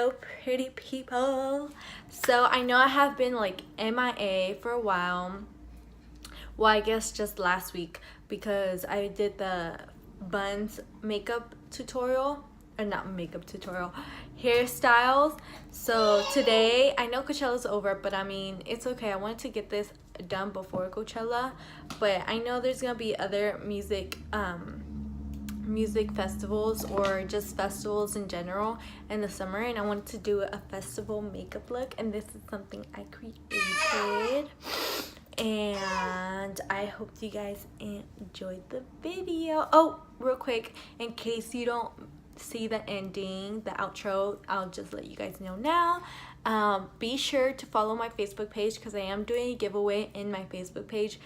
Hello pretty people. So I know I have been like MIA for a while. Well, I guess just last week because I did the buns makeup tutorial, or not makeup tutorial, hairstyles. So today, I know Coachella's over, but I mean, it's okay. I wanted to get this done before Coachella, but I know there's gonna be other music festivals or just festivals in general in the summer, and I wanted to do a festival makeup look, and this is something I created, and I hope you guys enjoyed the video. Oh, real quick, in case you don't see the ending, the outro, I'll just let you guys know now. Be sure to follow my Facebook page because I am doing a giveaway in my Facebook page.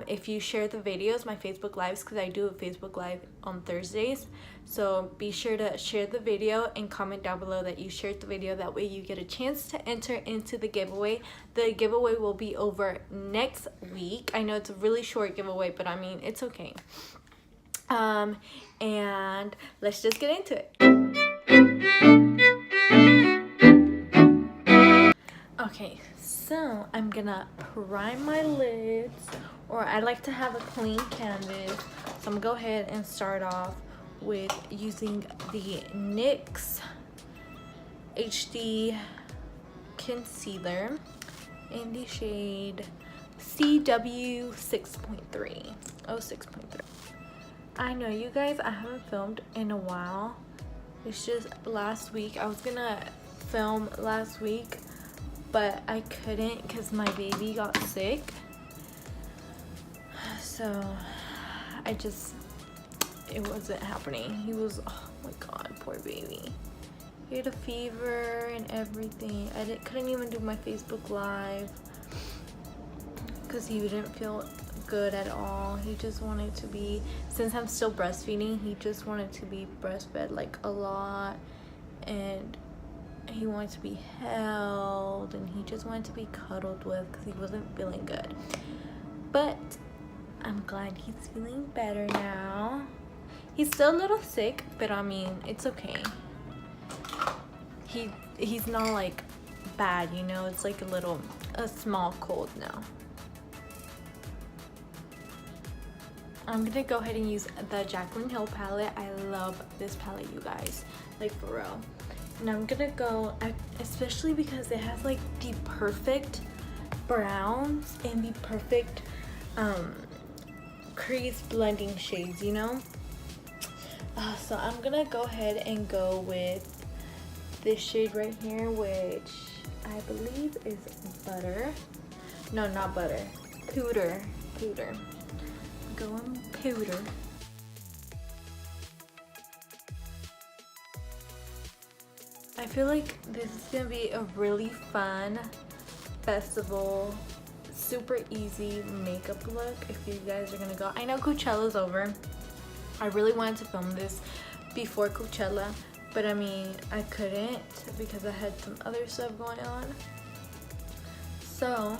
If you share the videos, my Facebook lives, because I do a Facebook live on Thursdays, so be sure to share the video and comment down below that you shared the video. That way you get a chance to enter into the giveaway. The giveaway will be over next week. I know it's a really short giveaway, but I mean, it's okay. And let's just get into it. Okay, so I'm gonna prime my lids, or I like to have a clean canvas, so I'm gonna go ahead and start off with using the NYX HD concealer in the shade CW 6.3. Oh, 6.3. I know, you guys, I haven't filmed in a while. It's just last week. I was gonna film last week, but I couldn't because my baby got sick. So it wasn't happening. He was, oh my god, poor baby. He had a fever and everything. I couldn't even do my Facebook live because he didn't feel good at all. He just wanted to be, since I'm still breastfeeding, he just wanted to be breastfed like a lot, and he wanted to be held, and he just wanted to be cuddled with because he wasn't feeling good. But I'm glad he's feeling better now. He's still a little sick, but I mean, it's okay. He's not like bad, you know. It's like a small cold now. I'm gonna go ahead and use the Jaclyn Hill palette. I love this palette, you guys, like for real. And I'm gonna go, especially because it has like the perfect browns and the perfect crease blending shades, you know. So I'm gonna go ahead and go with this shade right here, which I believe is Butter. No, not Butter. Pewter. Going pewter. I feel like this is gonna be a really fun festival, super easy makeup look if you guys are gonna go. I know Coachella's over. I really wanted to film this before Coachella, but I mean, I couldn't because I had some other stuff going on. So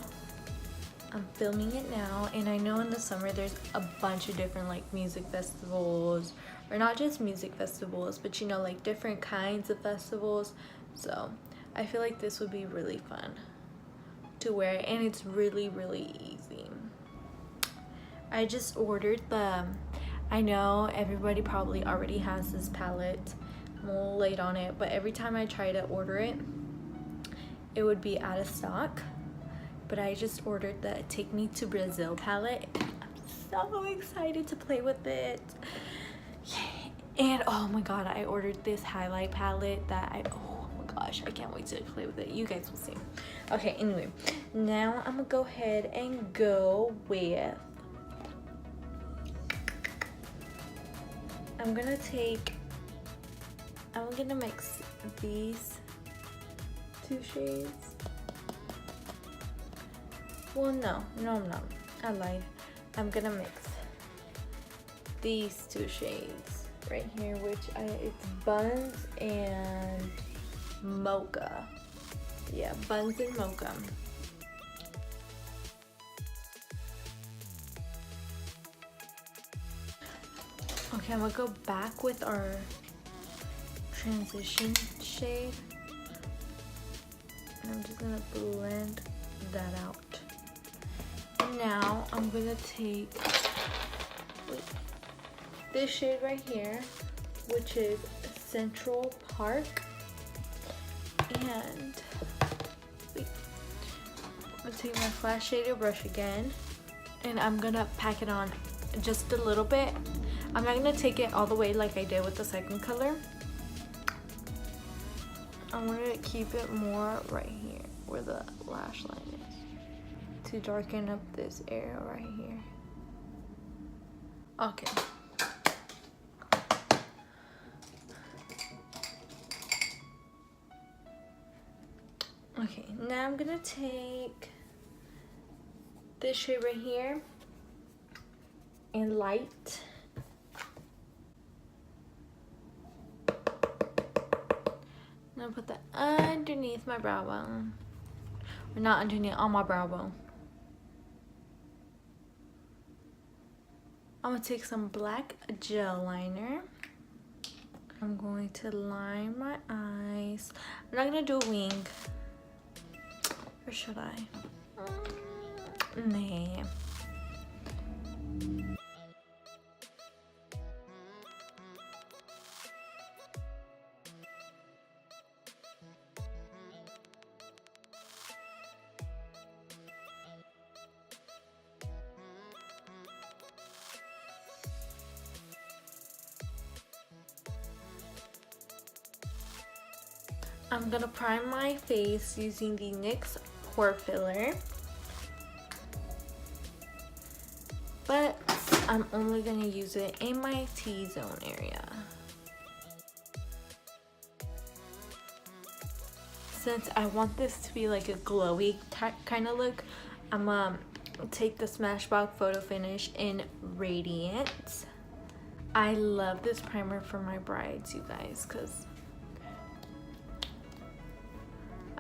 I'm filming it now, and I know in the summer there's a bunch of different like music festivals, or not just music festivals, but you know, like different kinds of festivals. So I feel like this would be really fun to wear, and it's really, really easy. I just ordered I know everybody probably already has this palette. I'm a little late on it, but every time I try to order it, it would be out of stock. But I just ordered the Take Me to Brazil palette. I'm so excited to play with it. And oh my god, I ordered this highlight palette that oh my gosh, I can't wait to play with it. You guys will see. Okay, anyway, now I'm gonna go ahead and go with, I'm gonna mix these two shades. Well, no, I'm not. I lied. I'm gonna mix these two shades right here, which it's Buns and Mocha. Yeah, Buns and Mocha. Okay, I'm gonna go back with our transition shade. And I'm just gonna blend that out. And now I'm gonna take this shade right here, which is Central Park. And I'm gonna take my flat shaded brush again, and I'm gonna pack it on just a little bit. I'm not gonna take it all the way like I did with the second color. I want to keep it more right here where the lash line is to darken up this area right here. Okay. Okay, now I'm gonna take this shade right here in light. I'm gonna put that underneath my brow bone. Or not underneath, on my brow bone. I'm gonna take some black gel liner. I'm going to line my eyes. I'm not gonna do a wing. Or should I? Nah. I'm gonna prime my face using the NYX Pore Filler, but I'm only gonna use it in my T-zone area. Since I want this to be like a glowy kind of look, I'm gonna take the Smashbox Photo Finish in Radiant. I love this primer for my brides, you guys, because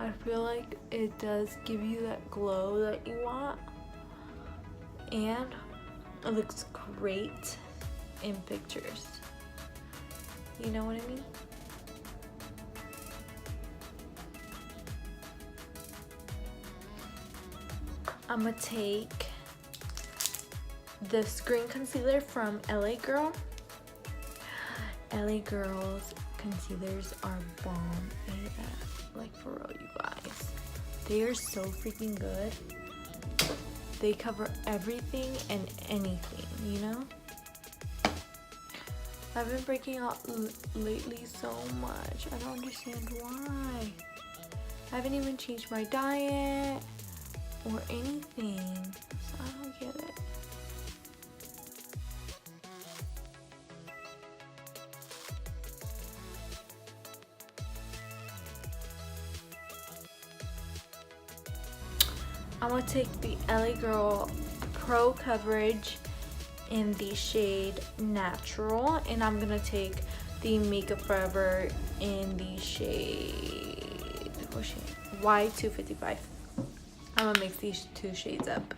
I feel like it does give you that glow that you want, and it looks great in pictures. You know what I mean? I'm gonna take the Screen Concealer from LA Girl. LA Girl's concealers are bomb. Like, for real, you guys. They are so freaking good. They cover everything and anything, you know? I've been breaking out lately so much. I don't understand why. I haven't even changed my diet or anything. So I don't get it. I'm gonna take the LA Girl Pro Coverage in the shade Natural, and I'm gonna take the Makeup Forever in the shade, what shade? Y255. I'm gonna mix these two shades up.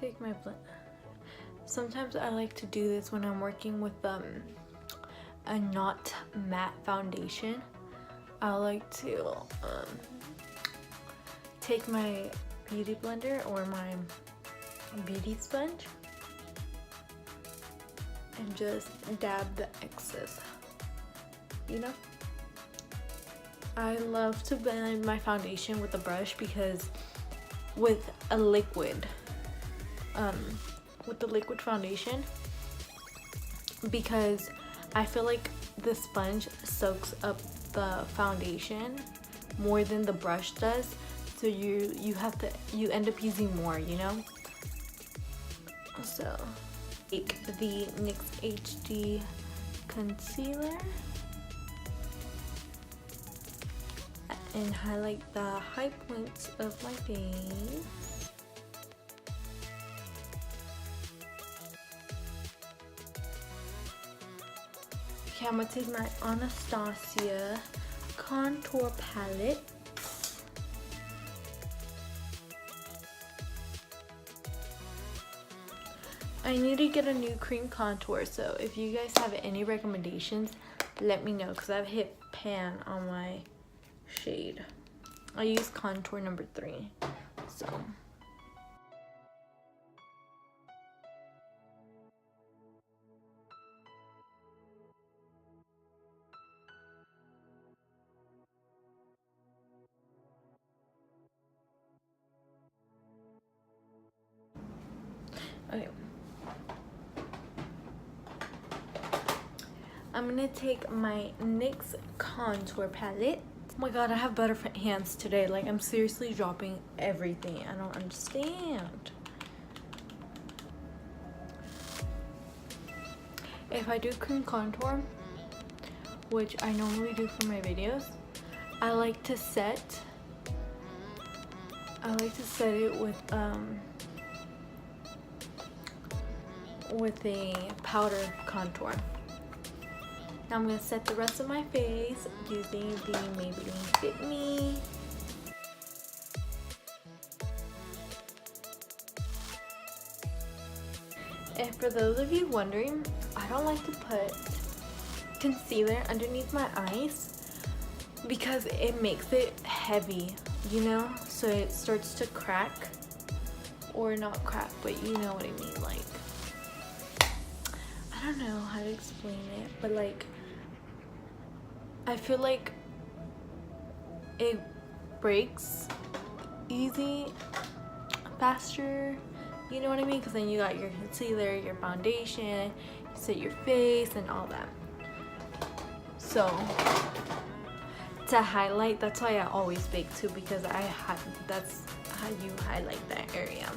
Take my blend. Sometimes I like to do this when I'm working with a not matte foundation. I like to take my beauty blender or my beauty sponge and just dab the excess, you know? I love to blend my foundation with a brush because with a liquid foundation, because I feel like the sponge soaks up the foundation more than the brush does, so you end up using more, you know? So take the NYX HD concealer and highlight the high points of my face. Okay, I'm gonna take my Anastasia contour palette. I need to get a new cream contour, so if you guys have any recommendations, let me know, because I've hit pan on my shade. I use contour number 3, so. Okay. I'm gonna take my NYX contour palette. Oh my god, I have better hands today. Like, I'm seriously dropping everything. I don't understand. If I do cream contour, which I normally do for my videos, I like to set it with a powder contour. Now I'm going to set the rest of my face using the Maybelline Fit Me. And for those of you wondering, I don't like to put concealer underneath my eyes because it makes it heavy, you know? So it starts to crack, or not crack, but you know what I mean. Like, I don't know how to explain it, but like, I feel like it breaks faster, you know what I mean? Because then you got your concealer, your foundation, you set your face and all that. So to highlight, that's why I always bake too, because that's how you highlight that area.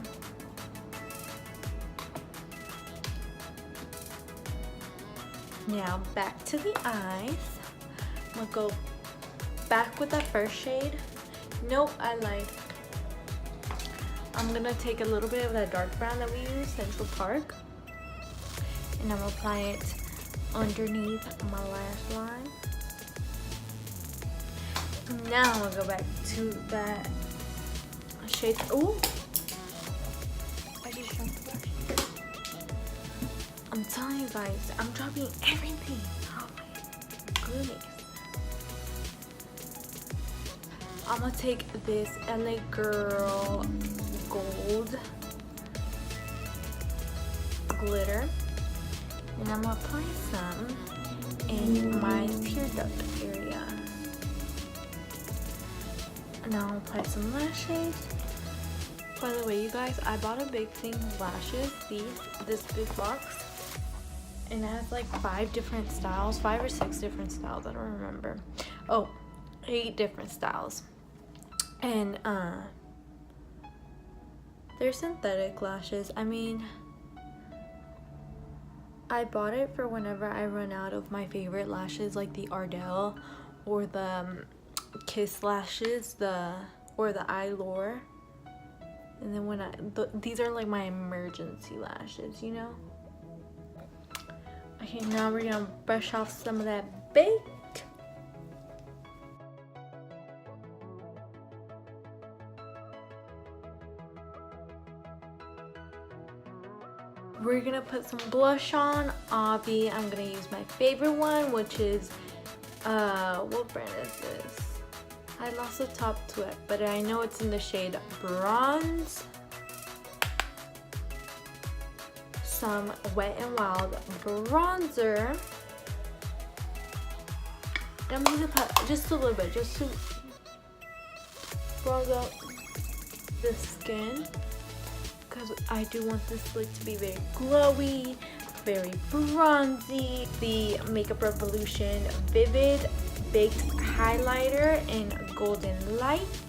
Now back to the eyes. I'm gonna go back with that first shade. Nope, I'm gonna take a little bit of that dark brown that we use, Central Park, and I'm gonna apply it underneath my lash line. Now I'm gonna go back to that shade. Ooh, I just dropped the brush. I'm telling you guys, I'm dropping everything. Oh my goodness. I'm gonna take this LA Girl gold glitter and I'm gonna apply some in my tear duct area. Now I'll apply some lashes. By the way, you guys, I bought a big thing of lashes, this big box, and it has like 5 different styles, 5 or 6 different styles, I don't remember. Oh, 8 different styles. And they're synthetic lashes. I mean, I bought it for whenever I run out of my favorite lashes, like the Ardell or the Kiss lashes, or the Eyelure. And then when these are like my emergency lashes, you know. Okay, now we're gonna brush off some of that bake. We're gonna put some blush on. Obvi, I'm gonna use my favorite one, which is what brand is this? I lost the top to it, but I know it's in the shade Bronze. Some Wet n Wild bronzer. I'm gonna put just a little bit, just to bronze out the skin, because I do want this look to be very glowy, very bronzy. The Makeup Revolution Vivid Baked Highlighter in Golden Lights.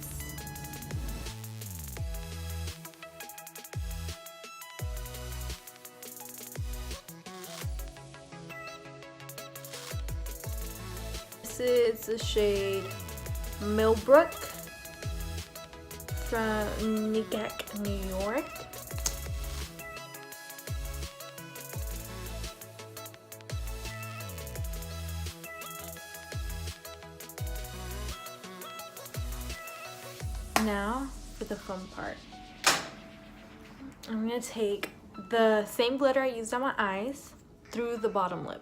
This is the shade Millbrook from Nyack, New York. Now for the fun part. I'm gonna take the same glitter I used on my eyes through the bottom lip.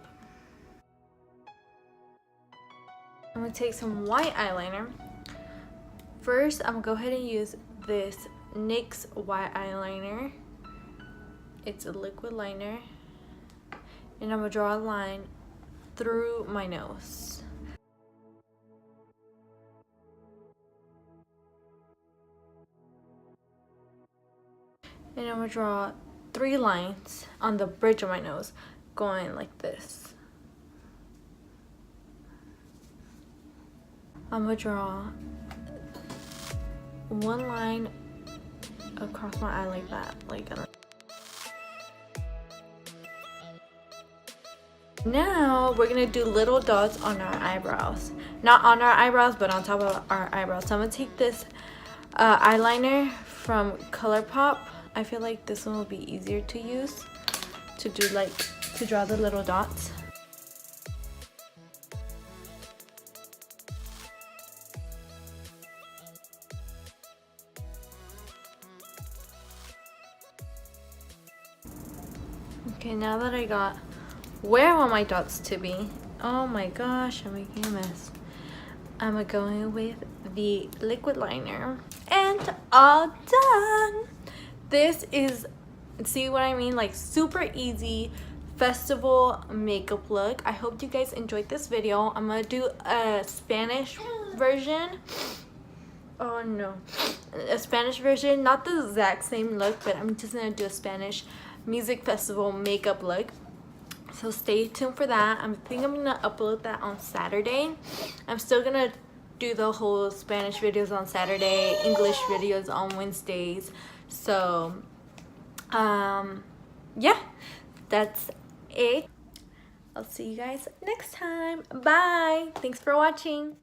I'm gonna take some white eyeliner. First, I'm gonna go ahead and use this NYX white eyeliner. It's a liquid liner. And I'm gonna draw a line through my nose. And I'm gonna draw 3 lines on the bridge of my nose, going like this. I'm gonna draw 1 line across my eye like that, Now we're gonna do little dots on our eyebrows. Not on our eyebrows, but on top of our eyebrows. So I'm gonna take this eyeliner from ColourPop. I feel like this one will be easier to use to draw the little dots. Okay, now that I got where I want my dots to be, oh my gosh, I'm making a mess. I'm gonna go in with the liquid liner and all done. This is, see what I mean, like super easy festival makeup look. I hope you guys enjoyed this video. I'm gonna do a Spanish version. Oh no, a Spanish version, not the exact same look, but I'm just gonna do a Spanish music festival makeup look. So stay tuned for that. I think I'm gonna upload that on Saturday. I'm still gonna do the whole Spanish videos on Saturday, English videos on Wednesdays. So yeah, that's it. I'll see you guys next time. Bye. Thanks for watching.